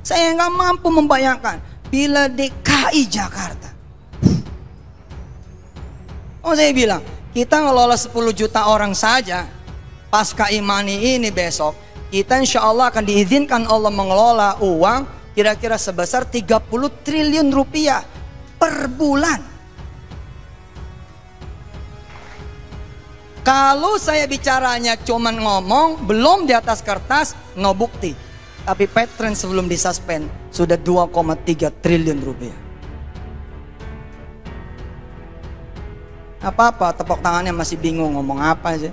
Saya nggak mampu membayangkan bila DKI Jakarta. Oh, saya bilang, kita ngelola 10 juta orang saja. Pasca Imani ini besok, kita insya Allah akan diizinkan Allah mengelola uang kira-kira sebesar 30 triliun rupiah per bulan. Kalau saya bicaranya cuman ngomong, belum di atas kertas, no bukti. Tapi Pattern sebelum disuspend sudah 2,3 triliun rupiah. Apa-apa, tepuk tangannya masih bingung ngomong apa sih.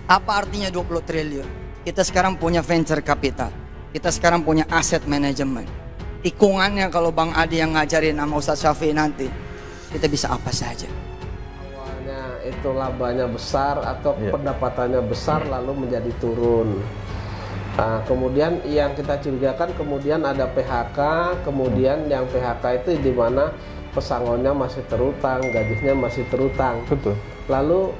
Apa artinya 20 triliun? Kita sekarang punya venture capital. Kita sekarang punya asset management. Tikungannya kalau Bang Adi yang ngajarin sama Ustadz Syafi'i nanti, kita bisa apa saja. Awalnya itu labanya besar atau pendapatannya besar lalu menjadi turun. Nah, kemudian yang kita curigakan kemudian ada PHK, kemudian yang PHK itu di mana pesangonnya masih terutang, gajinya masih terutang. Betul. Lalu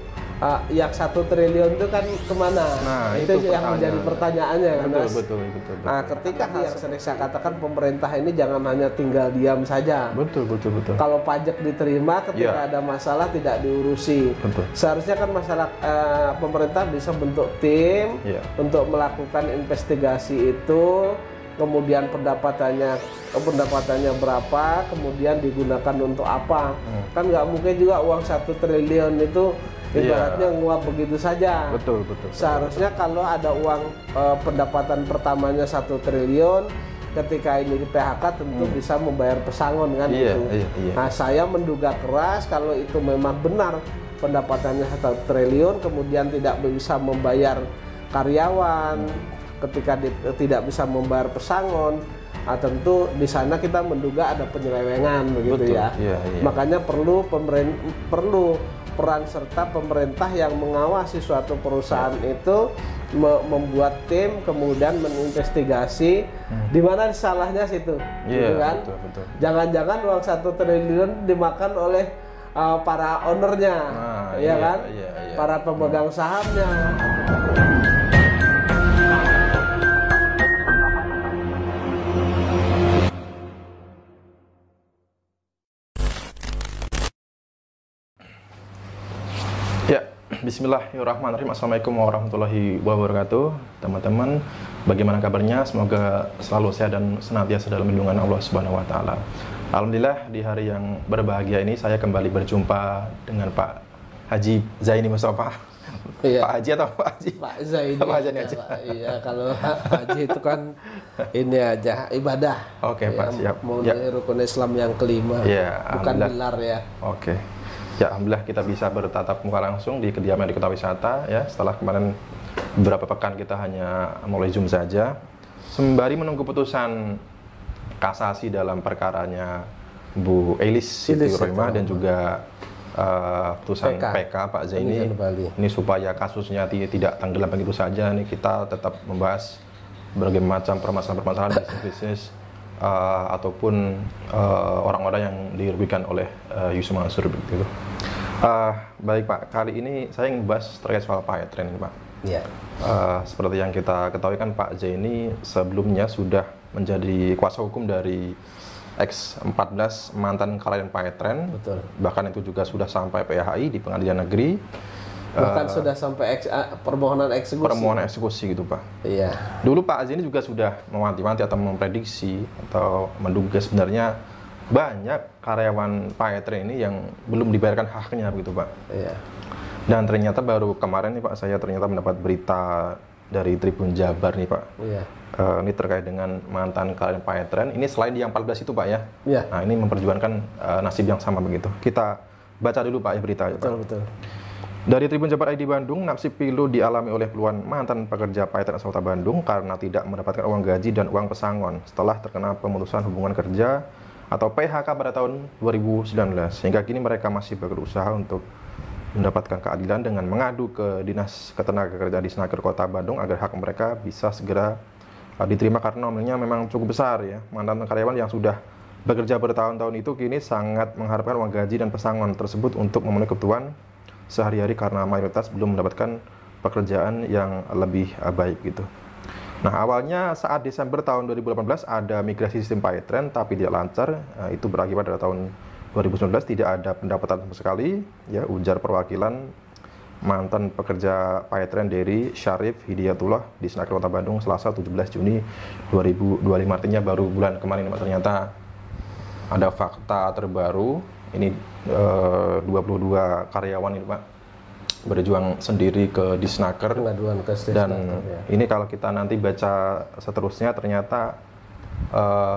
yang 1 triliun itu kan kemana? Nah, itu yang menjadi pertanyaannya kan, Mas? Betul. Nah, ketika yang sering saya katakan pemerintah ini jangan hanya tinggal diam saja. Betul. Kalau pajak diterima, ketika ada masalah tidak diurusi. Betul. Seharusnya kan masalah pemerintah bisa bentuk tim untuk melakukan investigasi itu, kemudian pendapatannya berapa, kemudian digunakan untuk apa. Kan nggak mungkin juga uang 1 triliun itu ibaratnya nguap begitu saja. Betul. Seharusnya kalau ada uang pendapatan pertamanya 1 triliun, ketika ini di PHK tentu bisa membayar pesangon kan itu. Nah, saya menduga keras kalau itu memang benar pendapatannya 1 triliun, kemudian tidak bisa membayar karyawan, ketika tidak bisa membayar pesangon, tentu di sana kita menduga ada penyelewengan begitu. Betul. Makanya perlu peran serta pemerintah yang mengawasi suatu perusahaan itu membuat tim, kemudian menginvestigasi di mana salahnya situ, gitu kan? Betul. Jangan-jangan uang 1 triliun dimakan oleh para ownernya, kan? Para pemegang sahamnya. Bismillahirrahmanirrahim. Assalamualaikum warahmatullahi wabarakatuh. Teman-teman, bagaimana kabarnya? Semoga selalu sehat dan senantiasa dalam lindungan Allah Subhanahu wa taala. Alhamdulillah, di hari yang berbahagia ini saya kembali berjumpa dengan Pak Haji Zaini Mustafa. Pak Haji atau Pak Haji? Pak Zaini. Pak Haji aja. Iya, kalau Haji itu kan ini aja ibadah. Oke, Pak, siap. Memenuhi rukun Islam yang kelima. Bukan gelar ya. Oke. Ya, alhamdulillah kita bisa bertatap muka langsung di kediaman di Kota Wisata ya. Setelah kemarin beberapa pekan kita hanya melalui Zoom saja. Sembari menunggu putusan kasasi dalam perkaranya Bu Elis Siti Rohimah dan juga putusan PK Pak Zaini. Ini supaya kasusnya tidak tenggelam begitu saja. Ini kita tetap membahas berbagai macam permasalahan-permasalahan bisnis ataupun orang-orang yang dirugikan oleh Yusuf Mansur begitu. Baik Pak, kali ini saya ingin membahas terkait soal Paetren ini Pak. Seperti yang kita ketahui kan Pak Zaini sebelumnya sudah menjadi kuasa hukum dari X14 mantan klien Paetren. Betul. Bahkan itu juga sudah sampai PHI di Pengadilan Negeri. Bahkan sudah sampai permohonan eksekusi. Permohonan eksekusi gitu Pak. Iya. Dulu Pak Zaini juga sudah mewanti-wanti atau memprediksi atau menduga sebenarnya banyak karyawan Paetren ini yang belum dibayarkan haknya begitu Pak. Iya. Dan ternyata baru kemarin nih Pak, saya ternyata mendapat berita dari Tribun Jabar nih Pak. Iya. Ini terkait dengan mantan klien Paetren. Ini selain di yang 14 itu Pak ya. Iya. Nah, ini memperjuangkan nasib yang sama begitu. Kita baca dulu Pak ya berita. Betul. Dari Tribun Jabar ID Bandung, nasib pilu dialami oleh puluhan mantan pekerja Paetren Kota Bandung karena tidak mendapatkan uang gaji dan uang pesangon setelah terkena pemutusan hubungan kerja atau PHK pada tahun 2019. Sehingga kini mereka masih berusaha untuk mendapatkan keadilan dengan mengadu ke Dinas Ketenagakerjaan di Snaker Kota Bandung agar hak mereka bisa segera diterima karena nominalnya memang cukup besar ya. Mantan karyawan yang sudah bekerja bertahun-tahun itu kini sangat mengharapkan uang gaji dan pesangon tersebut untuk memenuhi kebutuhan sehari-hari karena mayoritas belum mendapatkan pekerjaan yang lebih baik gitu. Nah, awalnya saat Desember tahun 2018 ada migrasi sistem PayTrend tapi tidak lancar. Itu berakibat pada tahun 2019 tidak ada pendapatan sama sekali, ya, ujar perwakilan mantan pekerja PayTrend dari Syarif Hidayatullah di Snaker Kota Bandung Selasa 17 Juni 2025. Artinya baru bulan kemarin Pak, ternyata ada fakta terbaru. Ini 22 karyawan ini Pak berjuang sendiri ke Disnaker, dan ya. Ini kalau kita nanti baca seterusnya ternyata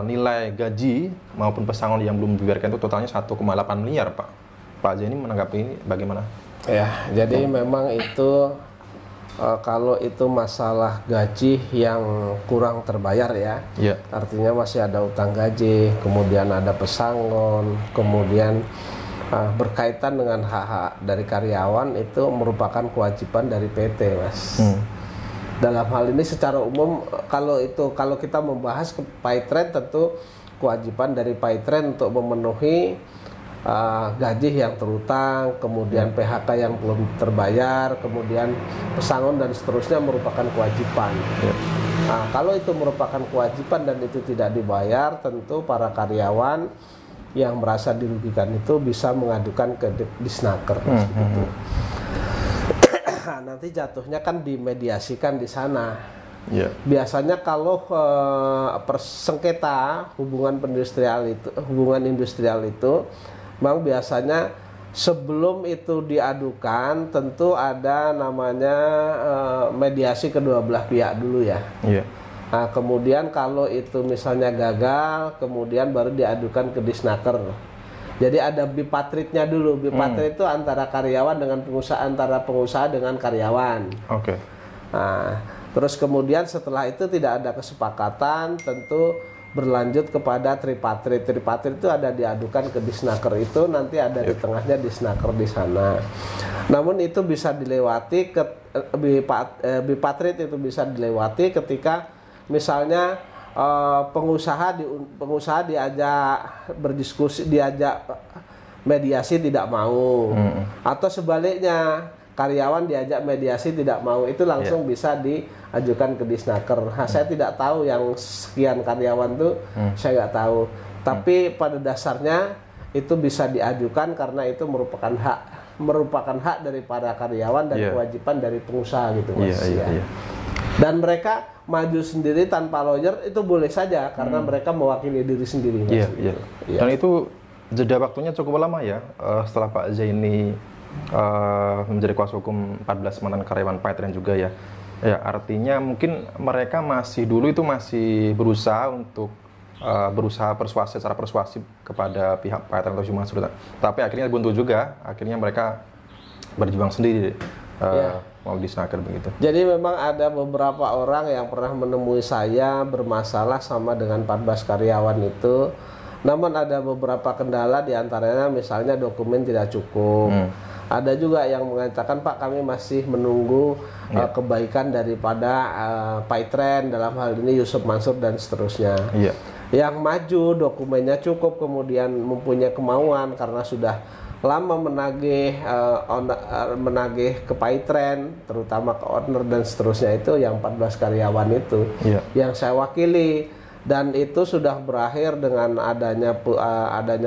nilai gaji maupun pesangon yang belum dibayarkan itu totalnya 1,8 miliar Pak. Pak Zeni menanggapi ini bagaimana? Ya, jadi memang itu kalau itu masalah gaji yang kurang terbayar ya, artinya masih ada utang gaji, kemudian ada pesangon, kemudian berkaitan dengan hak-hak dari karyawan, itu merupakan kewajiban dari PT, Mas. Dalam hal ini secara umum kalau kita membahas ke PayTrend, tentu kewajiban dari PayTrend untuk memenuhi gaji yang terutang, kemudian PHK yang belum terbayar, kemudian pesangon dan seterusnya merupakan kewajiban. Nah, kalau itu merupakan kewajiban dan itu tidak dibayar, tentu para karyawan yang merasa dirugikan itu bisa mengadukan ke Disnaker. Gitu. Nanti jatuhnya kan dimediasikan di sana. Biasanya kalau persengketa hubungan industrial itu memang biasanya sebelum itu diadukan tentu ada namanya mediasi kedua belah pihak dulu ya. Nah, kemudian kalau itu misalnya gagal, kemudian baru diadukan ke Disnaker. Jadi ada bipatritnya dulu. Bipatrit itu antara karyawan dengan pengusaha, antara pengusaha dengan karyawan. Nah, terus kemudian setelah itu tidak ada kesepakatan, tentu berlanjut kepada tripatrit. Tripatrit itu ada diadukan ke Disnaker, itu nanti ada di tengahnya Disnaker di sana. Namun itu bisa dilewati bipatrit itu bisa dilewati ketika misalnya pengusaha diajak berdiskusi, diajak mediasi tidak mau, atau sebaliknya karyawan diajak mediasi tidak mau, itu langsung bisa diajukan ke Disnaker. Nah, saya tidak tahu yang sekian karyawan tuh, saya nggak tahu. Tapi pada dasarnya itu bisa diajukan karena itu merupakan hak dari para karyawan dan kewajiban dari pengusaha gitu, Mas. Dan mereka maju sendiri tanpa lawyer itu boleh saja karena mereka mewakili diri sendiri. Dan itu jeda waktunya cukup lama ya, setelah Pak Zaini menjadi kuasa hukum 14 mantan karyawan PayTrend juga ya. Artinya mungkin mereka masih berusaha untuk berusaha secara persuasif kepada pihak PayTrend atau Syumasur. Tapi akhirnya buntu juga, akhirnya mereka berjuang sendiri mau Disnaker begitu. Jadi memang ada beberapa orang yang pernah menemui saya bermasalah sama dengan 14 karyawan itu. Namun ada beberapa kendala, diantaranya misalnya dokumen tidak cukup. Ada juga yang mengatakan, Pak, kami masih menunggu kebaikan daripada PayTrend, dalam hal ini Yusuf Mansur dan seterusnya. Yang maju dokumennya cukup, kemudian mempunyai kemauan karena sudah lama menagih ke PayTrend, terutama ke owner dan seterusnya, itu yang 14 karyawan itu yang saya wakili. Dan itu sudah berakhir dengan adanya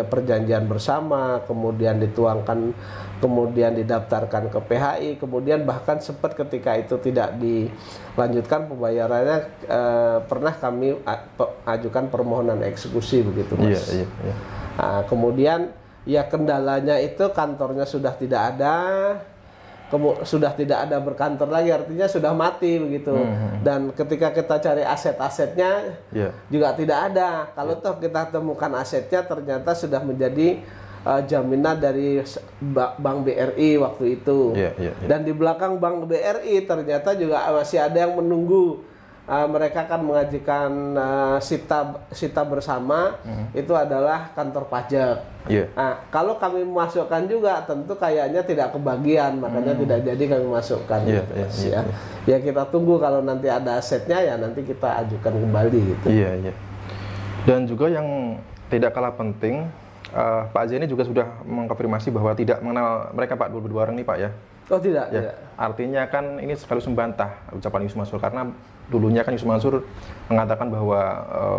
perjanjian bersama, kemudian dituangkan, kemudian didaftarkan ke PHI, kemudian bahkan sempat ketika itu tidak dilanjutkan pembayarannya, pernah kami ajukan permohonan eksekusi begitu, Mas. Nah, kemudian ya kendalanya itu kantornya sudah tidak ada berkantor lagi, artinya sudah mati begitu. Dan ketika kita cari aset-asetnya juga tidak ada. Kalau toh kita temukan asetnya, ternyata sudah menjadi jaminan dari Bank BRI waktu itu. Dan di belakang Bank BRI ternyata juga masih ada yang menunggu. Mereka akan mengajukan sita bersama, itu adalah kantor pajak. Nah, kalau kami memasukkan juga tentu kayaknya tidak kebagian, makanya tidak jadi kami masukkan. Ya kita tunggu, kalau nanti ada asetnya ya nanti kita ajukan kembali gitu. Dan juga yang tidak kalah penting, Pak Zaini juga sudah mengkonfirmasi bahwa tidak mengenal mereka, Pak, dua orang ini, Pak, ya. Oh tidak, ya. tidak. Artinya kan ini sekaligus membantah ucapan Yusuf Mansur, karena dulunya kan Yusuf Mansur mengatakan bahwa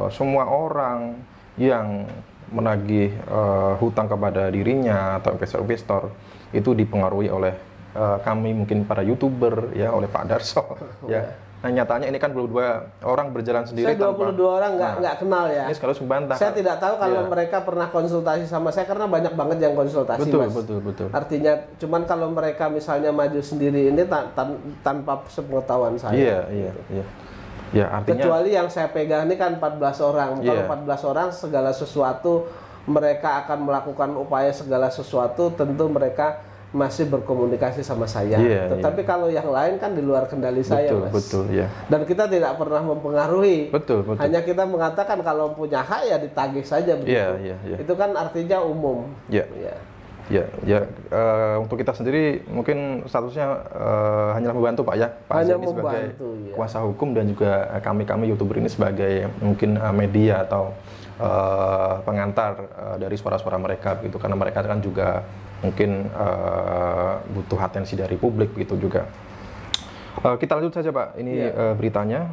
semua orang yang menagih hutang kepada dirinya atau investor-investor itu dipengaruhi oleh kami, mungkin para YouTuber ya, oleh Pak Darso ya. Nah nyatanya ini kan 22 orang berjalan sendiri. Saya 22 orang nggak kenal ya. Ini sekaligus membantah. Saya tidak tahu kalau mereka pernah konsultasi sama saya, karena banyak banget yang konsultasi, betul, Mas. Betul. Artinya cuman kalau mereka misalnya maju sendiri ini tanpa sepengetahuan saya. Iya. Ya, artinya kecuali yang saya pegang ini kan 14 orang. Kalau 14 orang segala sesuatu mereka akan melakukan upaya segala sesuatu, tentu mereka masih berkomunikasi sama saya. Tetapi kalau yang lain kan di luar kendali saya, Mas. Betul, ya. Dan kita tidak pernah mempengaruhi. Betul. Hanya kita mengatakan kalau punya hak ya ditagih saja begitu. Iya. Itu kan artinya umum. Untuk kita sendiri mungkin statusnya hanyalah membantu, Pak ya. Pak hanya ini sebagai kuasa hukum, dan juga kami YouTuber ini sebagai mungkin media atau pengantar dari suara-suara mereka begitu, karena mereka kan juga mungkin butuh atensi dari publik begitu juga. Kita lanjut saja, Pak. Ini beritanya.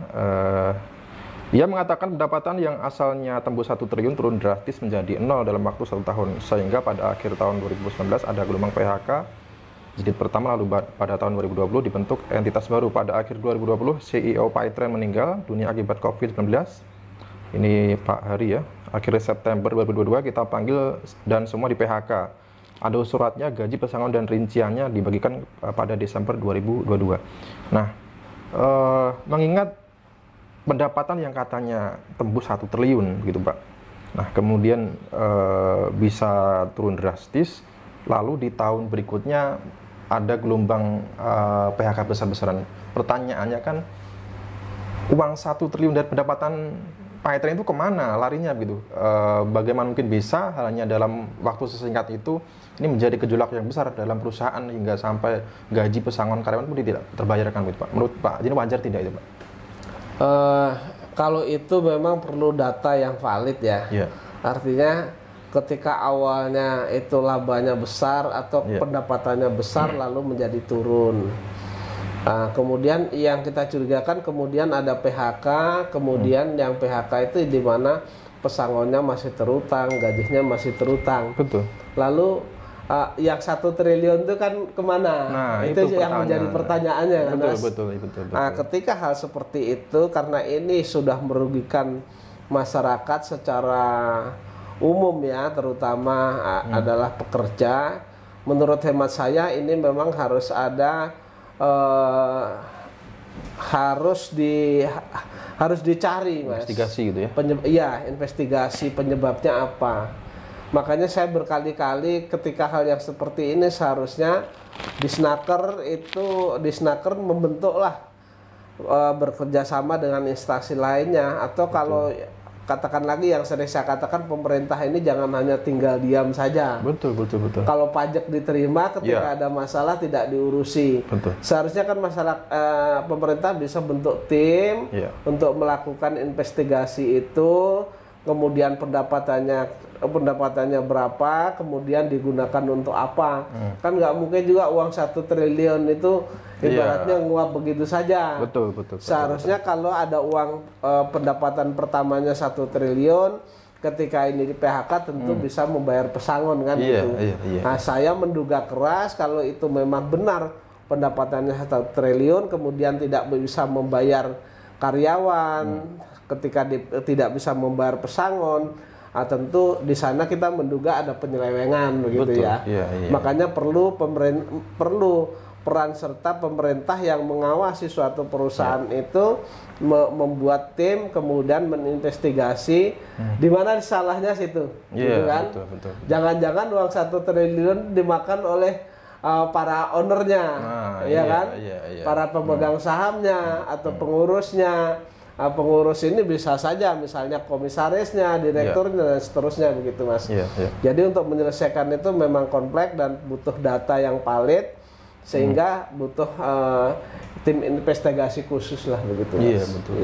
Ia mengatakan pendapatan yang asalnya tembus 1 triliun turun drastis menjadi 0 dalam waktu 1 tahun, sehingga pada akhir tahun 2019 ada gelombang PHK jilid pertama, lalu pada tahun 2020 dibentuk entitas baru. Pada akhir 2020 CEO Paytrend meninggal dunia akibat COVID-19. Ini Pak Hari ya. Akhir September 2022 kita panggil dan semua di PHK. Ada suratnya, gaji, pesangon, dan rinciannya dibagikan pada Desember 2022. Nah, mengingat pendapatan yang katanya tembus 1 triliun gitu, Pak. Nah, kemudian bisa turun drastis, lalu di tahun berikutnya ada gelombang PHK besar-besaran. Pertanyaannya kan, uang 1 triliun dari pendapatan Paytrend itu kemana larinya gitu? Bagaimana mungkin bisa hanya dalam waktu sesingkat itu ini menjadi gejolak yang besar dalam perusahaan hingga sampai gaji, pesangon karyawan pun tidak terbayarkan gitu, Pak. Menurut Pak, jadi wajar tidak itu, Pak? Kalau itu memang perlu data yang valid ya. Artinya ketika awalnya itu labanya besar atau pendapatannya besar lalu menjadi turun. Kemudian yang kita curigakan kemudian ada PHK, kemudian yang PHK itu di mana pesangonnya masih terutang, gajinya masih terutang. Betul. Lalu yang 1 triliun itu kan kemana? Nah, itu yang menjadi pertanyaannya kan, Mas? Betul. Nah, ketika hal seperti itu, karena ini sudah merugikan masyarakat secara umum ya, terutama adalah pekerja. Menurut hemat saya ini memang harus ada harus dicari, Mas. Investigasi gitu ya? Investigasi penyebabnya apa. Makanya saya berkali-kali ketika hal yang seperti ini seharusnya Disnaker membentuklah bekerja sama dengan instansi lainnya, atau kalau katakan lagi yang sering saya katakan, pemerintah ini jangan hanya tinggal diam saja. Betul. Kalau pajak diterima, ketika ada masalah tidak diurusi. Seharusnya kan pemerintah bisa bentuk tim untuk melakukan investigasi itu, kemudian pendapatannya berapa, kemudian digunakan untuk apa. Kan nggak mungkin juga uang 1 triliun itu ibaratnya nguap begitu saja. Betul. Seharusnya kalau ada uang pendapatan pertamanya 1 triliun, ketika ini di PHK tentu bisa membayar pesangon kan itu. Nah, saya menduga keras kalau itu memang benar pendapatannya 1 triliun, kemudian tidak bisa membayar karyawan, ketika tidak bisa membayar pesangon, tentu di sana kita menduga ada penyelewengan begitu. Makanya perlu peran serta pemerintah yang mengawasi suatu perusahaan itu membuat tim, kemudian meninvestigasi di mana salahnya situ, gitu kan? Jangan-jangan uang 1 triliun dimakan oleh para ownernya, para pemegang sahamnya atau pengurusnya. Pengurus ini bisa saja misalnya komisarisnya, direkturnya, dan seterusnya begitu, Mas. Jadi untuk menyelesaikan itu memang kompleks dan butuh data yang valid, sehingga butuh tim investigasi khusus lah begitu, Mas. Betul.